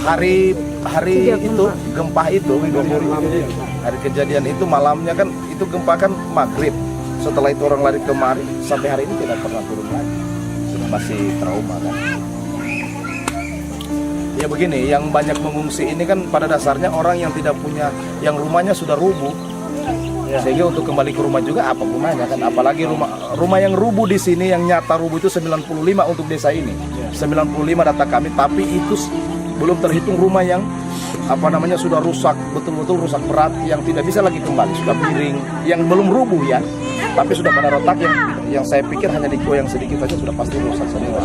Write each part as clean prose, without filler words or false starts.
hari itu gempa itu hari kejadian itu malamnya kan itu gempa kan maghrib. Setelah itu orang lari kemari sampai hari ini tidak pernah turun lagi. Masih trauma kan. Ya begini, yang banyak mengungsi ini kan pada dasarnya orang yang tidak punya, yang rumahnya sudah rubuh. Sehingga untuk kembali ke rumah juga apa gunanya kan, apalagi rumah yang rubuh di sini yang nyata rubuh itu 95 untuk desa ini. 95 data kami, tapi itu belum terhitung rumah yang sudah rusak, betul-betul rusak berat, yang tidak bisa lagi kembali, sudah miring, yang belum rubuh ya, tapi sudah pada retak, yang saya pikir hanya digoyang sedikit saja sudah pasti rusak semua.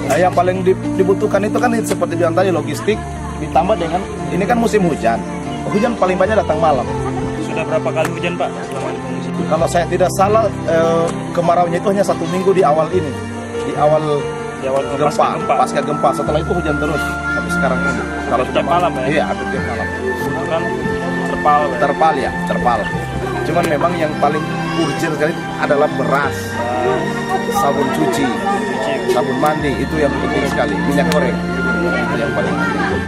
Nah, yang paling dibutuhkan itu kan seperti bilang tadi, logistik, ditambah dengan ini kan musim hujan. Hujan paling banyak datang malam. Sudah berapa kali hujan Pak selama di pengungsi? Kalau saya tidak salah, kemaraunya itu hanya 1 minggu di awal ini, di awal gempa, pasca gempa. Setelah itu hujan terus sampai sekarang ini. Kalau sudah malam ya? Iya, hampir tiap malam. Kan terpal ya? Terpal. Cuman memang yang paling urgent sekali adalah beras, sabun cuci, sabun mandi, itu yang penting sekali. Minyak goreng itu yang paling penting.